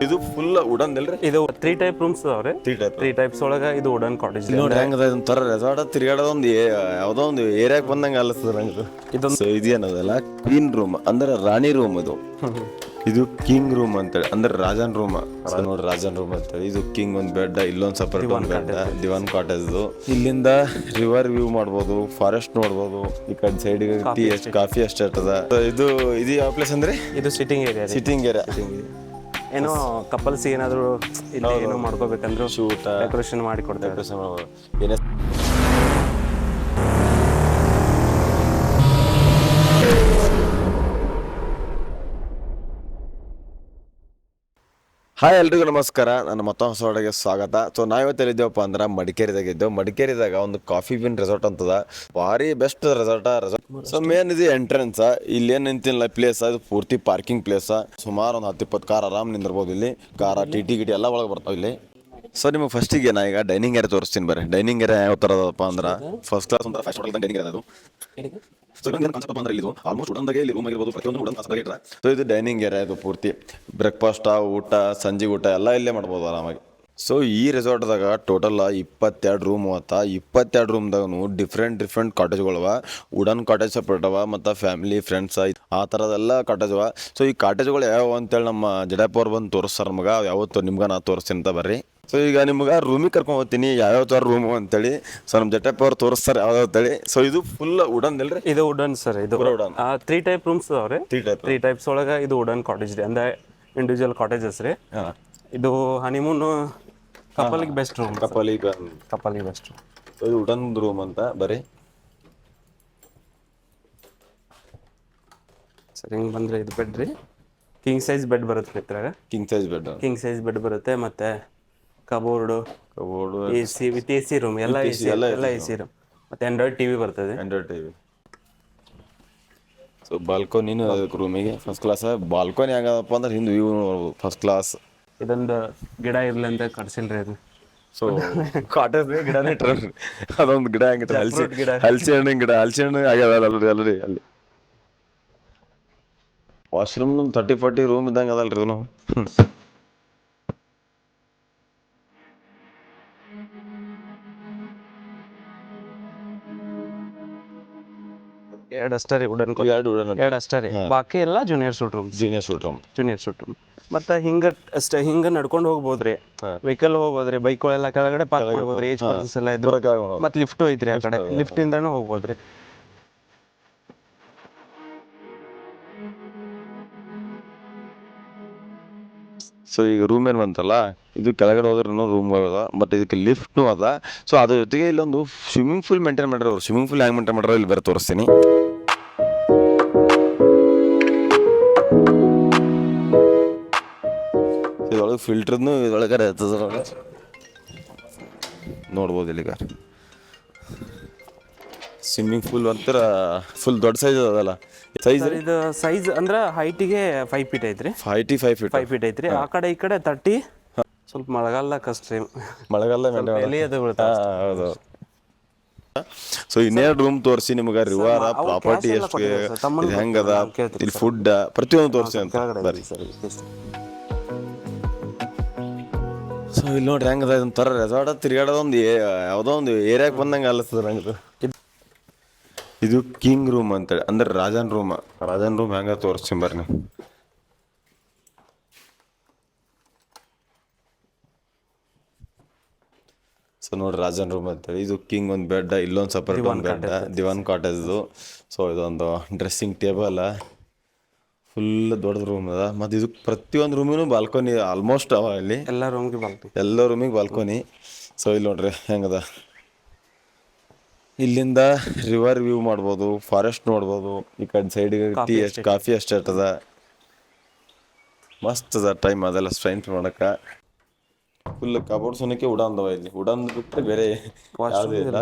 ಇದು full wooden ಅಲ್ರಿ. ಇದು 3 ಟೈಪ್ ರೂಮ್ಸ್ ಅದಾವ್ರಿ. ತ್ರೀ ಟೈಪ್ 3 ಟೈಪ್ಸ್ ಒಳಗ ಇದು ವುಡನ್ ಕಾಟೇಜ್. ನೋಡಿ ಹೆಂಗದ ಒಂಥರ ರೆಸಾರ್ಟ್ ತಿರ್ಗಾಡೋದೊಂದು ಯಾವುದೋ ಒಂದು ಏರಿಯಾಕ್ ಬಂದಂಗೆ ಅನಿಸ್ತದ ನಂಗೆ. ಸೊ ಇದೇನದಲ್ಲ ಕ್ವೀನ್ ರೂಮ್ ಅಂದ್ರೆ ರಾಣಿ ರೂಮ್ ಇದು. ಇದು ಕಿಂಗ್ ರೂಮ್ ಅಂತೇಳಿ ಅಂದ್ರೆ ರಾಜನ್ ರೂಮ್. ನೋಡಿ ರಾಜನ್ ರೂಮ್ ಅಂತೇಳಿ. ಇದು ಕಿಂಗ್ ಒಂದು ಬೆಡ್, ಇಲ್ಲೊಂದು ಸಪರೇಟ್ ಒಂದು ಬೆಡ್, ದಿವಾನ್ ಕಾಟೇಜ್. ಇಲ್ಲಿಂದ ರಿವರ್ ವ್ಯೂ ಮಾಡ್ಬೋದು, ಫಾರೆಸ್ಟ್ ನೋಡ್ಬೋದು. ಈ ಕಡೆ ಸೈಡ್ಗೆ ಟೀ ಕಾಫಿ ಎಸ್ಟೇಟ್ ಅದ. ಇದು ಯಾವ ಪ್ಲೇಸ್ ಅಂದ್ರೆ ಇದು ಸಿಟ್ಟಿಂಗ್ ಏರಿಯಾ. Sitting area. ಏನೋ ಕಪಲ್ಸ್ ಏನಾದ್ರು ಇಲ್ಲಿ ಏನೋ ಮಾಡ್ಕೋಬೇಕಂದ್ರೆ ಶೂಟ್ ಡೆಕೋರೇಷನ್ ಮಾಡಿ ಕೊಡ್ತಾರೆ. ಏನೇ ಹಾಯ್ ಎಲ್ರಿಗೂ ನಮಸ್ಕಾರ. ನನ್ನ ಮತ್ತೊಂದು ಹೊಸ ಒಳಗೆ ಸ್ವಾಗತ. ಸೊ ನಾವಿವತ್ತು ಎಲ್ಲಿದ್ದೇವಪ್ಪ ಅಂದ್ರೆ ಮಡಿಕೇರಿದಾಗ ಇದ್ದೇವೆ. ಮಡಿಕೇರಿದಾಗ ಒಂದು ಕಾಫಿ ಬಿನ್ ರೆಸಾರ್ಟ್ ಅಂತದ, ಭಾರಿ ಬೆಸ್ಟ್ ರೆಸಾರ್ಟ್. ಸೊ ಮೇನ್ ಇದು ಎಂಟ್ರೆನ್ಸ್. ಇಲ್ಲಿ ಏನು ನಿಂತಿಲ್ಲ ಪ್ಲೇಸ್, ಇದು ಪೂರ್ತಿ ಪಾರ್ಕಿಂಗ್ ಪ್ಲೇಸ್. ಸುಮಾರು ಒಂದು 10-20 ಕಾರ್ ಆರಾಮ್ ನಿಂದಿರ್ಬೋದು. ಇಲ್ಲಿ ಕಾರ ಟಿ ಗಿಟಿ ಎಲ್ಲ ಒಳಗೆ ಬರ್ತಾವೆ ಇಲ್ಲಿ. ಸೊ ನಿಮಗೆ ಫಸ್ಟಿಗೆ ನಾ ಈಗ ಡೈನಿಂಗ್ ಏರಿಯಾ ತೋರಿಸ್ತೀನಿ ಬರ್ರಿ. ಡೈನಿಂಗ್ ಏರಿಯಾ ಯಾವ ಥರ ಅದಪ್ಪ ಅಂದ್ರೆ ಫಸ್ಟ್ ಕ್ಲಾಸ್ ಒಂದು ಫಸ್ಟ್ ಹೋಟೆಲ್ ಡೈನಿಂಗ್ ಏರಿಯಾ ಅದು. ಸೊ ಇದು ಆಲ್ಮೋಸ್ಟ್ ಉಡನ್ದಾಗೆ ಇಲ್ಲಿ ರೂಮ್ ಆಗಿರ್ಬೋದು, ಪ್ರತಿಯೊಂದು ಉಡನ್ ಕಾಸ್ಟಾಗಿ ಇಟ್ರೆ. ಸೊ ಇದು ಡೈನಿಂಗ್ ಏರಿಯಾ. ಇದು ಪೂರ್ತಿ ಬ್ರೇಕ್ಫಾಸ್ಟ್, ಊಟ, ಸಂಜೆ ಊಟ ಎಲ್ಲ ಇಲ್ಲೇ ಮಾಡ್ಬೋದು ಆರಾಮಾಗಿ. ಸೊ ಈ ರೆಸಾರ್ಟ್ದಾಗ ಟೋಟಲ್ 22 ರೂಮ್ ಅವತ್ತ. 22 ರೂಮ್ದಾಗೂ ಡಿಫ್ರೆಂಟ್ ಕಾಟೇಜ್ಗಳವ. ವುಡನ್ ಕಾಟೇಜ್ ಸಪ್ರೇಟ್ ಅವ, ಮತ್ತು ಫ್ಯಾಮಿಲಿ ಫ್ರೆಂಡ್ಸ್ ಆ ಥರದೆಲ್ಲ ಕಾಟೇಜ್ ಅವ. ಸೊ ಈ ಕಾಟೇಜ್ಗಳು ಯಾವ ಅಂತೇಳಿ ನಮ್ಮ ಜಡಪ್ಪ ಅವ್ರು ಬಂದು ತೋರಿಸ್ತಾರೆ ನಮ್ಗೆ. ಯಾವತ್ತು ನಿಮ್ಗೆ ನಾ ತೋರಿಸ್ತೀನಿ ಅಂತ ಬರ್ರಿ. ಸೊ ಈಗ ನಿಮ್ಗೆ ರೂಮಿಗೆ ಕರ್ಕೊಂಡು ಹೋಗ್ತೀನಿ ಯಾವ್ಯಾವ ಥರ ರೂಮು ಅಂತೇಳಿ. ಸೊ ನಮ್ಮ ಜಟಪ್ಪ ಅವ್ರು ತೋರಿಸ್ತಾರೆ ಯಾವ್ಯಾವ ಅಂತೇಳಿ. ಸೊ ಇದು ಫುಲ್ ವುಡನ್ ಅಲ್ರಿ. ಇದು ವುಡನ್ ಸರ್. ಇದು ವುಡನ್ 3 ಟೈಪ್ ರೂಮ್ಸ್ ಅದಾವ್ರಿ. 3 ಟೈಪ್ಸ್ ಒಳಗ ಇದು ವುಡನ್ ಕಾಟೇಜ್ ರೀ, ಅಂದ್ರೆ ಇಂಡಿವಿಜುವಲ್ ಕಾಟೇಜಸ್ ರೀ. ಇದು ಹನಿಮೂನ್ ಕಪಲ್ಗೆ ಬೆಸ್ಟ್ ರೂಮ್. ಕಪಲಿಗೆ ಬೆಸ್ಟ್. ಇದು ವುಡನ್ ರೂಮ್ ಅಂತ ಬರೀ. ಸರಿ, ಹಿಂಗೆ ಬಂದರೆ ಇದು ಬೆಡ್ ರೀ. ಕಿಂಗ್ ಸೈಜ್ ಬೆಡ್ ಬರುತ್ತೆ ಇದ್ರಾಗ. ಕಿಂಗ್ ಸೈಜ್ ಬೆಡ್ ಬರುತ್ತೆ. ಮತ್ತೆ cupboard, AC with AC room ಎಲ್ಲ AC ರೂಮ್. ಮತ್ತೆ ಆಂಡ್ರಾಯ್ಡ್ ಟಿವಿ ಬರ್ತದೆ. ಸೊ ಬಾಲ್ಕೋನಿನೂ ಅದಕ್ಕೆ ರೂಮಿಗೆ ಫಸ್ಟ್ ಕ್ಲಾಸ್. ಬಾಲ್ಕೋನಿ ಆಗದಪ್ಪ ಅಂದ್ರೆ ಹಿಂದೆ ವ್ಯೂ ನೋಡ್ಬೋದು ಫಸ್ಟ್ ಕ್ಲಾಸ್. ಇದೊಂದು ಗಿಡ ಇರ್ಲಿ ಅಂತ ಕಟ್ಸಿಲ್ರಿ ಅದು. ಸೊ ಕಾಟೇಜ್ ಗಿಡನೇ ಇಟ್ರಿ. ಅದೊಂದು ಗಿಡ ಹಂಗಿತ್ತು, ಹಲಸಿ ಹಣ್ಣಿನ ಗಿಡ. ಹಲಸಿ ಹಣ್ಣು ಆಗ್ಯದ ಅಲ್ರಿ ಅಲ್ಲಿ. ವಾಶ್ರೂಮ್ 30-40 ರೂಮ್ ಇದ್ದಂಗೆ ಅದಲ್ರಿ ಇದನ್ನು. ಎರಡು ಅಷ್ಟೇ ರೀ ವುಡನ್. ಎರಡು ಅಷ್ಟೇ ರೀ, ಬಾಕಿ ಎಲ್ಲ ಜೂನಿಯರ್ ಸೂಟ್ ರೂಮ್. ಮತ್ತೆ ಹಿಂಗ ನಡ್ಕೊಂಡು ಹೋಗ್ಬೋದ್ರಿ, ವೆಹಿಕಲ್ ಹೋಗ್ಬೋದ್ರಿ, ಬೈಕ್ಗಳೆಲ್ಲ ಕೆಳಗಡೆ ಪಾರ್ಕ್ ಮಾಡ್ಬೋದ್ರಿ. ಏಜ್ ಪರ್ಸನ್ಸ್ ಎಲ್ಲ ಇದ್ರು. ಮತ್ತೆ ಲಿಫ್ಟ್ ಐತ್ರಿ ಆ ಕಡೆ, ಲಿಫ್ಟ್ ಇಂದಾನು ಹೋಗ್ಬೋದ್ರಿ. ಸೊ ಈಗ ರೂಮ್ ಏನು ಬಂತಲ್ಲ, ಇದು ಕೆಳಗಡೆ ಹೋದ್ರೂ ರೂಮ್ ಅದ, ಬಟ್ ಇದಕ್ಕೆ ಲಿಫ್ಟ್ನು ಅದ. ಸೊ ಅದ್ರ ಜೊತೆಗೆ ಇಲ್ಲೊಂದು ಸ್ವಿಮ್ಮಿಂಗ್ ಪೂಲ್ ಮೇಂಟೈನ್ ಮಾಡ್ಯಾರ. ಸ್ವಿಮ್ಮಿಂಗ್ ಪೂಲ್ ಹೆಂಗೆ ಮೇಂಟೈನ್ ಮಾಡ್ಯಾರ ಇಲ್ಲಿ ಬೇರೆ ತೋರಿಸ್ತೀನಿ. ಇದೊಳಗೆ ಫಿಲ್ಟರ್ನು ಇದೊಳಗೆ ನೋಡ್ಬೋದು. ಇಲ್ಲಿಗ ಸ್ವಿಮ್ಮಿಂಗ್ ಪೂಲ್ ಅಂತರ ಫುಲ್ ದೊಡ್ಡ ಸೈಜ್ ಅದಲ್ಲ. ಇದು ಸೈಜ್ ಅಂದ್ರೆ ಹೈಟಿಗೆ 5 ಫೀಟ್ ಐತ್ರಿ. 5 ಫೀಟ್ ಐತ್ರಿ. ಆ ಕಡೆ ಈ ಕಡೆ 30. ಸ್ವಲ್ಪ ಮಳೆಗಾಲ ಕಷ್ಟ ರೀ. ಮಳೆಗಾಲ ಹೌದು. ಸೊ ಇನ್ನೇನು ರೂಮ್ ತೋರಿಸಿ ನಿಮ್ಗೆ. ರಿವರ್ ಪ್ರಾಪರ್ಟಿ ಎಷ್ಟು ಹೆಂಗದ, ಇಲ್ಲಿ ಫುಡ್ ಪ್ರತಿಯೊಂದು ತೋರಿಸಿ ಅಂತ ಬರ್ರಿ. ಸೊ ಇಲ್ಲಿ ನೋಡ್ರಿ ಹೆಂಗದ ಒಂಥರ ರೆಸಾರ್ಟ್ ತಿರ್ಗಾಡೋದೊಂದು ಯಾವುದೋ ಒಂದು ಏರಿಯಾಕ್ ಬಂದಂಗೆ ಅನಿಸ್ತದ ನಂಗೆ. ಇದು ಕಿಂಗ್ ರೂಮ್ ಅಂತೇಳಿ ಅಂದ್ರೆ ರಾಜನ್ ರೂಮ್ ಹೆಂಗ ತೋರಿಸ್ತೀನಿ ಬರ್ರಿ ನೀವು. ಸೊ ನೋಡ್ರಿ ರಾಜನ್ ರೂಮ್ ಅಂತೇಳಿ. ಇದು ಕಿಂಗ್ ಒಂದು ಬೆಡ್, ಇಲ್ಲೊಂದು ಸಪರೇಟ್ ಒಂದು ಬೆಡ್, ದಿವಾನ್ ಕಾಟೇಜ್. ಸೊ ಇದೊಂದು ಡ್ರೆಸ್ಸಿಂಗ್ ಟೇಬಲ್, ಫುಲ್ ದೊಡ್ಡದು ರೂಮ್ ಅದ. ಮತ್ತು ಇದು ಪ್ರತಿಯೊಂದು ರೂಮಿಗೂ ಬಾಲ್ಕೋನಿ ಆಲ್ಮೋಸ್ಟ್ ಅವ ಇಲ್ಲಿ. ಎಲ್ಲ ರೂಮಿಗೆ ಬಾಲ್ಕೋನಿ. ಸೊ ಇಲ್ಲಿ ನೋಡ್ರಿ ಹೆಂಗದ. ಇಲ್ಲಿಂದ ರಿವರ್ ವ್ಯೂ ಮಾಡ್ಬೋದು, ಫಾರೆಸ್ಟ್ ನೋಡ್ಬೋದು. ಈ ಕಡೆ ಸೈಡ್ಗೆ ಕಾಫಿ ಎಸ್ಟೇಟ್ ಅದ. ಮಸ್ತ್ ಅದ ಟೈಮ್ ಅದೆಲ್ಲ ಸ್ಟ್ರೈನ್ ಮಾಡೋಕೆ. ಫುಲ್ ಕಬೋರ್ಡ್ ಸೋನಕ್ಕೆ ಉಡಾನ್ದವ ಇಲ್ಲಿ. ಉಡಾನ್ ಬಿಟ್ಟರೆ ಬೇರೆ ಯಾವುದೇ ಇಲ್ಲ.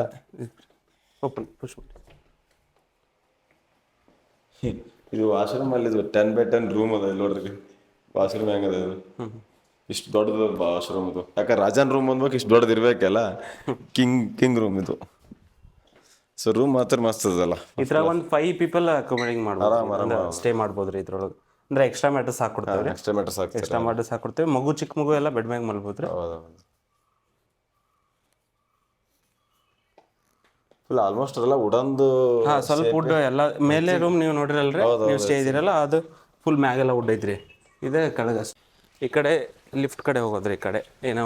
ಇದು ವಾಶ್ರೂಮ್ ಅಲ್ಲಿ 10x10 ರೂಮ್ ಅದ ಇಲ್ಲಿ ನೋಡ್ರಿ. ವಾಶ್ರೂಮ್ ಹೆಂಗದ ಇದು, ಇಷ್ಟು ದೊಡ್ಡದು ವಾಶ್ರೂಮ್ ಇದು. ಯಾಕಂದ್ರೆ ರಾಜನ್ ರೂಮ್ ಅಂದ್ಬೇಕು ಇಷ್ಟು ದೊಡ್ಡದು ಇರ್ಬೇಕಲ್ಲ. ಕಿಂಗ್ ರೂಮ್ ಇದು. ಸೊ ರೂಮ್ ಮಾತ್ರ ಮಸ್ತ್ ಅದಲ್ಲ. ಇದ್ರಾಗ ಒಂದು 5 ಪೀಪಲ್ ಅಕೊಮಡೇಟ್ ಮಾಡ್ಬೋದು, ಸ್ಟೇ ಮಾಡ್ಬೋದ್ರಿ ಇದ್ರೊಳಗೆ. ಅಂದ್ರೆ ಎಕ್ಸ್ಟ್ರಾ ಮ್ಯಾಟ್ರಸ್ ಹಾಕೊಡ್ತೇವ್ರಿ. ಎಕ್ಸ್ಟ್ರಾ ಮ್ಯಾಟ್ರಸ್ ಹಾಕ್ತಾರೆ. ಎಕ್ಸ್ಟ್ರಾ ಮ್ಯಾಟ್ರಸ್ ಹಾಕೊಡ್ತೇವೆ. ಮಗು ಚಿಕ್ಕ ಮಗು ಎಲ್ಲ ಬೆಡ್ ಮ್ಯಾಗ ಮಲ್ಬೋದ್ರಿ. ಫುಲ್ ಆಲ್ಮೋಸ್ಟ್ ಅದೆಲ್ಲ ವುಡನ್ದು. ಸ್ವಲ್ಪ ವುಡ್ ಎಲ್ಲ ಮೇಲೆ ರೂಮ್ ನೀವು ನೋಡಿರಲ್ರಿ, ನೀವು ಸ್ಟೇ ಇದೀರಲ್ಲ ಅದು ಫುಲ್ ಮ್ಯಾಗೆಲ್ಲ ವುಡ್ ಐತ್ರಿ. ಇದೇ ಕೆಳಗೆ ಈ ಕಡೆ ಲಿಫ್ಟ್ ಕಡೆ ಹೋಗೋದ್ರಿ. ಈ ಕಡೆ ಏನೋ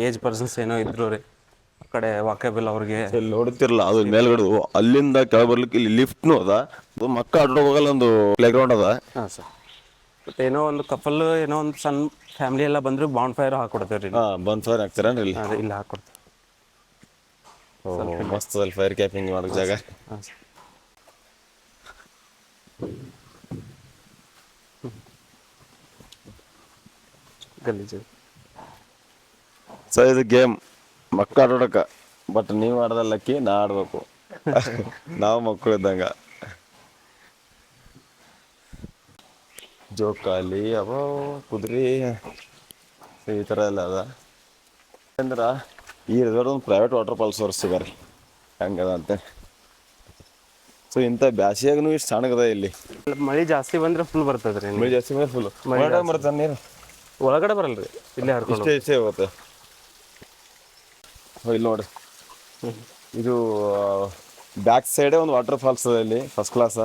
ಏಜ್ ಪರ್ಸನ್ಸ್ ಏನೋ ಇದ್ರು ರೀ, ಆ ಕಡೆ ವಾಕೇಬಲ್ ಅವ್ರಿಗೆ. ಇಲ್ಲಿ ನೋಡ್ತಿರಲ್ಲ ಅದು ಮೇಲ್ಗಡೆ ಅಲ್ಲಿಂದ ಕೆಳಗೆ ಬರ್ಲಿಕ್ಕೆ ಇಲ್ಲಿ ಲಿಫ್ಟ್ನು ಅದ. ಮಕ್ಕಳು ಆಟ ಹೋಗಲ್ಲ, ಒಂದು ಪ್ಲೇ ಗ್ರೌಂಡ್ ಅದ. ಹಾಂ ಸರ್. ಬಟ್ ಏನೋ ಒಂದು ಕಪಲ್ ಏನೋ ಒಂದು ಸಣ್ಣ ಫ್ಯಾಮಿಲಿ ಎಲ್ಲ ಬಂದ್ರು ಬಾಂಡ್ ಫೈರ್ ಹಾಕೊಡ್ತೇವ್ರಿ. ಬಂದ್ ಫೈರ್ ಹಾಕ್ತಾರೇನ್ರಿ ಇಲ್ಲಿ? ಅದೇ ಇಲ್ಲಿ ಹಾಕೊಡ್ತೇವೆ. ಮಸ್ತ್ ಅಲ್ಲಿ ಫೈರ್ ಕ್ಯಾಪಿಂಗ್ ಮಾಡೋ ಜಾಗ. ಹಾಂ ಸರ್. ಗಲೀಜು. ಸೊ ಇದು ಗೇಮ್ ಮಕ್ಕಳು ಆಡೋಡಕ, ಬಟ್ ನೀವು ಆಡೋದಲ್ಲಕ್ಕಿ ನಾ ಆಡ್ಬೇಕು. ನಾವು ಮಕ್ಕಳು ಇದ್ದಂಗ. ಜೋಕಾಲಿ ಅವೋ ಕುದುರೆ ಈ ಥರ ಎಲ್ಲ ಅದ. ಅಂದ್ರೆ ಈ ರೆಸಾರ್ಟ್ ಒಂದು ಪ್ರೈವೇಟ್ ವಾಟರ್ ಫಾಲ್ಸ್ ತೋರಿಸ್ತಿದ್ದಾರೆ ಹಂಗದ ಅಂತ. ಸೊ ಇಂಥ ಬ್ಯಾಸಿಯಾಗೂ ಇಷ್ಟು ಸಣ್ಣಗದ ಇಲ್ಲಿ. ಮಳೆ ಜಾಸ್ತಿ ಬಂದ್ರೆ ಫುಲ್ ಬರ್ತದ್ರಿ. ಮಳೆ ಜಾಸ್ತಿ ಬಂದ್ರೆ ಫುಲ್ ಬರ್ತಾನೆ ನೀರು. ಒಳಗಡೆ ಬರಲ್ರಿ, ಇಲ್ಲೇ ಹರ್ಕೊಂಡು ಇಷ್ಟೇ ಹೋಗುತ್ತೆ. ಇಲ್ಲಿ ನೋಡ್ರಿ, ಇದು ಬ್ಯಾಕ್ ಸೈಡೇ ಒಂದು ವಾಟರ್ ಫಾಲ್ಸ್ ಅದ ಇಲ್ಲಿ, ಫಸ್ಟ್ ಕ್ಲಾಸ.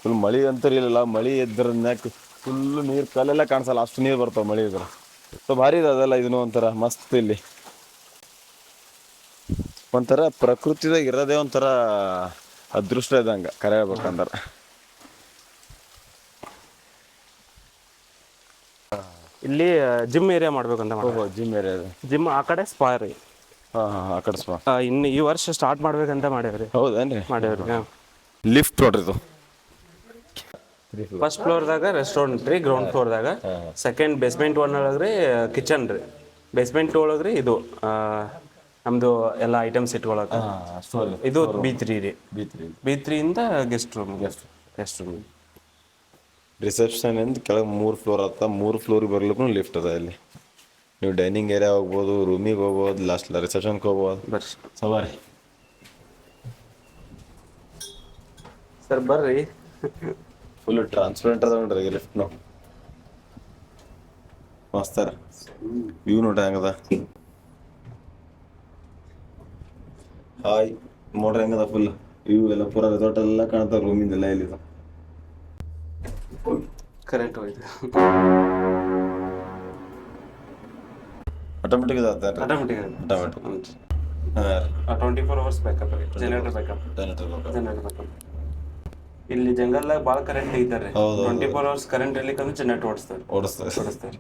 ಫುಲ್ ಮಳೆ ಅಂತೂ ಇರಲಿಲ್ಲ. ಮಳೆ ಇದ್ರ ಮ್ಯಾಕ್ ಫುಲ್ಲು ನೀರು ಕಲ್ಲೆಲ್ಲ ಕಾಣಿಸಲ್ಲ, ಅಷ್ಟು ನೀರು ಬರ್ತಾವೆ ಮಳೆ ಇದ್ರೆ. ಸೊ ಭಾರಿ ಇದೆ ಅದೆಲ್ಲ. ಇದನ್ನು ಒಂಥರ ಮಸ್ತ್. ಇಲ್ಲಿ ಒಂಥರ ಪ್ರಕೃತಿದಾಗ ಇರೋದೇ ಒಂಥರ ಅದೃಷ್ಟ ಇದ್ದಂಗೆ ಕರೆ ಹೇಳ್ಬೇಕಂದ್ರೆ. ಇಲ್ಲಿ ಜಿಮ್ ಏರಿಯಾ ಮಾಡ್ಬೇಕಂತ. ಜಿಮ್ ಏರಿಯಾ ಇದೆ. ಜಿಮ್ ಆ ಕಡೆ ಸ್ಪಾ ರೀ. ಹಾಂ ಆ ಕಡೆ ಸ್ಪಾ. ಇನ್ನು ಈ ವರ್ಷ ಸ್ಟಾರ್ಟ್ ಮಾಡ್ಬೇಕಂತ ಮಾಡ್ಯಾವ್ರಿ. ಹೌದೇನ್ರಿ? ಮಾಡ್ಯಾವ್ರಿ. ಲಿಫ್ಟ್ ನೋಡ್ರಿ ಇದು. ಫಸ್ಟ್ ಫ್ಲೋರ್ದಾಗ ರೆಸ್ಟೋರೆಂಟ್ ರೀ, ಗ್ರೌಂಡ್ ಫ್ಲೋರ್ದಾಗ. ಸೆಕೆಂಡ್ ಬೇಸ್ಮೆಂಟ್ ಒನ್ ಒಳಗ್ರಿ ಕಿಚನ್ ರೀ. ಬೇಸ್ಮೆಂಟ್ ಒಳಗ್ರಿ ಇದು ನಮ್ದು ಎಲ್ಲ ಐಟಮ್ಸ್ ಇಟ್ಕೊಳಕ. ಇದು B3 ರೀ. B3 ಇಂದ ಗೆಸ್ಟ್ ರೂಮ್. ರಿಸೆಪ್ಷನ್ ಇಂದ ಕೆಳಗೆ 3 ಫ್ಲೋರ್ ಆತ. 3 ಫ್ಲೋರಿಗೆ ಬರ್ಲಿಕ್ಕೂ ಲಿಫ್ಟ್ ಅದ ಇಲ್ಲಿ. ನೀವು ಡೈನಿಂಗ್ ಏರಿಯಾ ಹೋಗ್ಬೋದು, ರೂಮಿಗೆ ಹೋಗ್ಬೋದು, ಲಾಸ್ಟ್ ರಿಸೆಪ್ಷನ್ಗೆ ಹೋಗ್ಬೋದು. ಬರ್ರಿ ಸವಾರಿ ಸರ್, ಬರ್ರಿ. ಫುಲ್ ಟ್ರಾನ್ಸ್ಪರೆಂಟ್ ಅದ ನೋಡ್ರಿ ಲಿಫ್ಟ್ನು. ಮಸ್ತಾರ ವ್ಯೂ ನೋಡ್ರಿ ಹೆಂಗದ. ಹಾಯ್ ನೋಡ್ರಿ ಹೆಂಗದ ಫುಲ್ ವ್ಯೂ ಎಲ್ಲ. ಪೂರ ರೆಸಾರ್ಟ್ ಎಲ್ಲ ಕಾಣ್ತಾವ ರೂಮಿಂದೆಲ್ಲ ಇಲ್ಲಿ. ಕರೆಂಟ್ ಹೋಯ್ತು. ಆಟೋಮೆಟಿಕ್ ಇದಾಗ್ತಾರೆ. ಆಟೋಮೆಟಿಕ್. 24 hours ಬ್ಯಾಕಪ್ ರೀ. Generator backup. ಇಲ್ಲಿ ಜಂಗಲ್ದಾಗ ಭಾಳ ಕರೆಂಟ್ ತೆಗಿತಾರೆ. 24 hours ಕರೆಂಟ್ ಇರ್ಲಿಕ್ಕಂದ್ರೆ ಜನರೇಟರ್ ಓಡಿಸ್ತಾರೆ.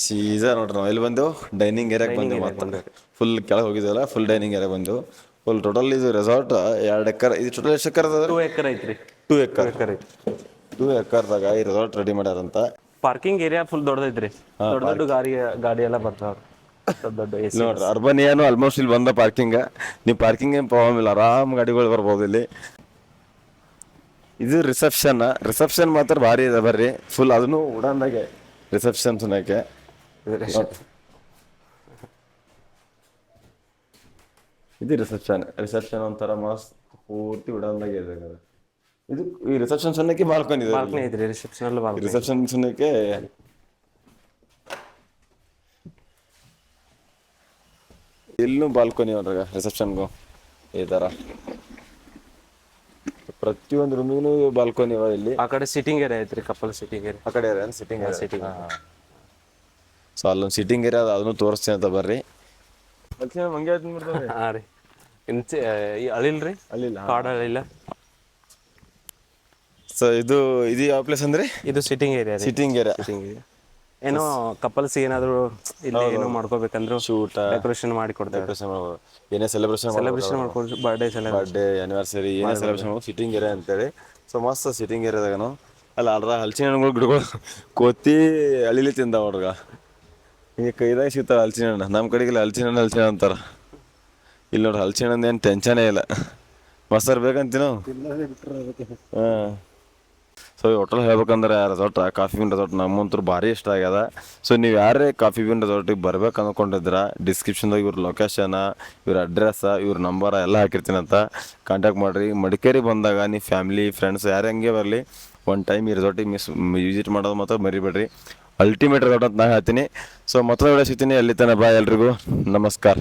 ಸೀದಾ ನೋಡ್ರಿ ನಾವು ಎಲ್ಲಿ ಬಂದೆವು, ಡೈನಿಂಗ್ ಏರಿಯಾಗೆ ಬಂದೆವು. ಮತ್ತೆ ಫುಲ್ ಕೆಳಗೆ ಹೋಗಿದ್ದೇವಲ್ಲ, ಫುಲ್ ಡೈನಿಂಗ್ ಏರಿಯಾ ಬಂದೆವು. ಫುಲ್ ಟೋಟಲ್ ಇದು ರೆಸಾರ್ಟ್ 2 ಎಕರೆ. ಇದು ಟೋಟಲ್ ಎಷ್ಟು ಎಕರೆ ಅದ? 2 ಎಕರೆ ಐತ್ರಿ. 2 ಎಕರ್ದಾಗ ಈ ರೆಸಾರ್ಟ್ ರೆಡಿ ಮಾಡ್ಯಾರಂತ. ಪಾರ್ಕಿಂಗ್ ಏರಿಯಾ ಫುಲ್ ದೊಡ್ಡದೈತ್ರಿ. ದೊಡ್ಡ ಗಾಡಿ ಎಲ್ಲ ಬರ್ತಾವ್ರಿ. ದೊಡ್ಡ ನೋಡ್ರಿ ಅರ್ಬನ್ ಏನು ಆಲ್ಮೋಸ್ಟ್ ಇಲ್ಲಿ ಬಂದ ಪಾರ್ಕಿಂಗ್. ನೀವು ಪಾರ್ಕಿಂಗ್ ಏನು ಪ್ರಾಬ್ಲಮ್ ಇಲ್ಲ, ಆರಾಮ್ ಗಾಡಿಗಳು ಬರ್ಬೋದು ಇಲ್ಲಿ. ಇದು ರಿಸೆಪ್ಷನ್ ಮಾತ್ರ ಭಾರಿ ಇದೆ ಬರ್ರಿ. ಫುಲ್ ಅದನ್ನು ಉಡಾನ್ದಾಗೆ ರಿಸೆಪ್ಷನ್ ಸುನಕ್ಕೆ. ಇದು ರಿಸೆಪ್ಷನ್ ಒಂಥರ ಮಸ್ತ್ ಪೂರ್ತಿ ಉಡಾನ್ದಾಗೆ ಇದೆ. ಇದು ಈ ರಿಸೆಪ್ಷನ್ ಸುನ್ನಕ್ಕೆ ಬಾಲ್ಕನಿ ಇದೆ. ಐತ್ರಿ ರಿಸೆಪ್ಷನ್ ಸುನ್ನಕ್ಕೆ. ಇಲ್ಲೂ ಬಾಲ್ಕನಿ ನೋಡ್ರಾಗ ರಿಸೆಪ್ಷನ್ಗೂ ಈ ಥರ. ಪ್ರತಿಯೊಂದು ರೂಮಿಗೂ ಬಾಲ್ಕನಿ ಇವ ಇಲ್ಲಿ. ಆ ಕಡೆ ಸಿಟ್ಟಿಂಗ್ ಏರಿಯಾ ಐತ್ರಿ, ಕಪಲ್ ಸಿಟ್ಟಿಂಗ್ ಏರಿಯಾ. ಆ ಕಡೆ ಸಿಟ್ಟಿಂಗ್ ಸೊ ಅಲ್ಲೊಂದು ಸಿಟ್ಟಿಂಗ್ ಏರಿಯಾ ಅದ, ಅದನ್ನು ತೋರಿಸ್ತೀನಿ ಅಂತ ಬರ್ರಿ. ಹಾಂ ರೀ. ಅಳಿಲ್ರಿ, ಕಾಡು ಅಳಿಲ್ಲ. ಸೊ ಇದು ಯಾವ ಪ್ಲೇಸ್ ಅಂದ್ರೆ? ಇದು ಸಿಟ್ಟಿಂಗ್ ಏರಿಯಾ. ಏನೋ ಕಪಲ್ಸ್ ಏನಾದ್ರು ಇಲ್ಲಿ ಏನೋ ಮಾಡ್ಕೋಬೇಕಂದ್ರು ಶೂಟ್ ಡೆಕೋರೇಷನ್ ಮಾಡಿ ಕೊಡ್ತಾರೆ. ಏನೇ ಸೆಲೆಬ್ರೇಷನ್ ಮಾಡ್ಕೊಡ್ತೀವಿ, ಬರ್ಡೇ ಆನಿವರ್ಸರಿ ಏನೇ ಸೆಲೆಬ್ರೇಷನ್ ಸಿಟ್ಟಿಂಗ್ ಏರಿಯಾ ಅಂತೇಳಿ. ಸೊ ಮಸ್ತ್ ಸಿಟ್ಟಿಂಗ್ ಏರಿಯಾದಾಗನು ಅಲ್ಲಿ ಅಲ್ರ ಹಲಸಿನ ಹಣ್ಣುಗಳು ಗಿಡಗಳು ಕೋತಿ ಅಳಿಲಿ ತಿಂದ ಹುಡ್ಗ. ಹಿಂಗೆ ಕೈದಾಗ ಸಿಗ್ತಾವೆ ಹಲಸಿನ ಹಣ್ಣು. ನಮ್ಮ ಕಡೆಗೆಲ್ಲ ಹಲಸಿನ ಹಣ್ಣು ಅಂತಾರ. ಇಲ್ಲಿ ನೋಡ್ರಿ ಹಲಸಿನ ಹಣ್ಣು ಏನು ಟೆನ್ಷನೇ ಇಲ್ಲ. ಮಸ್ತಾರ ಬೇಕಂತೀನೋ. ಹಾಂ ಸೊ ಈ ಹೋಟೆಲ್ ಹೇಳ್ಬೇಕಂದ್ರೆ ರೆಸಾರ್ಟ್ ಕಾಫಿ ಬಿನ್ ರೆಸಾರ್ಟ್ ನಮ್ಮಂತೂ ಭಾರಿ ಇಷ್ಟ ಆಗ್ಯದ. ಸೊ ನೀವು ಯಾರೇ ಕಾಫಿ ಬಿನ್ ರೆಸಾರ್ಟಿಗೆ ಬರ್ಬೇಕು ಅಂದ್ಕೊಂಡಿದ್ರ ಡಿಸ್ಕ್ರಿಪ್ಷನ್ದಾಗ ಇವ್ರ ಲೊಕೇಶನ, ಇವ್ರ ಅಡ್ರೆಸ್, ಇವ್ರ ನಂಬರ ಎಲ್ಲ ಹಾಕಿರ್ತೀನಿ ಅಂತ ಕಾಂಟ್ಯಾಕ್ಟ್ ಮಾಡಿರಿ. ಮಡಿಕೇರಿ ಬಂದಾಗ ನೀವು ಫ್ಯಾಮಿಲಿ ಫ್ರೆಂಡ್ಸ್ ಯಾರೇ ಹಂಗೆ ಬರಲಿ, ಒನ್ ಟೈಮ್ ಈ ರೆಸಾರ್ಟಿಗೆ ವಿಸಿಟ್ ಮಾಡೋದು ಮಾತ್ರ ಮರಿಬೇಡ್ರಿ. ಅಲ್ಟಿಮೇಟ್ ರೆಸಾರ್ಟ್ ಅಂತ ನಾ ಹೇಳ್ತೀನಿ. ಸೊ ಮತ್ತೊಂದು ವಿಡಿಯೋ ಸಿಗ್ತೀನಿ. ಅಲ್ಲಿ ತನಕ ಬಾಯ್, ಎಲ್ರಿಗೂ ನಮಸ್ಕಾರ.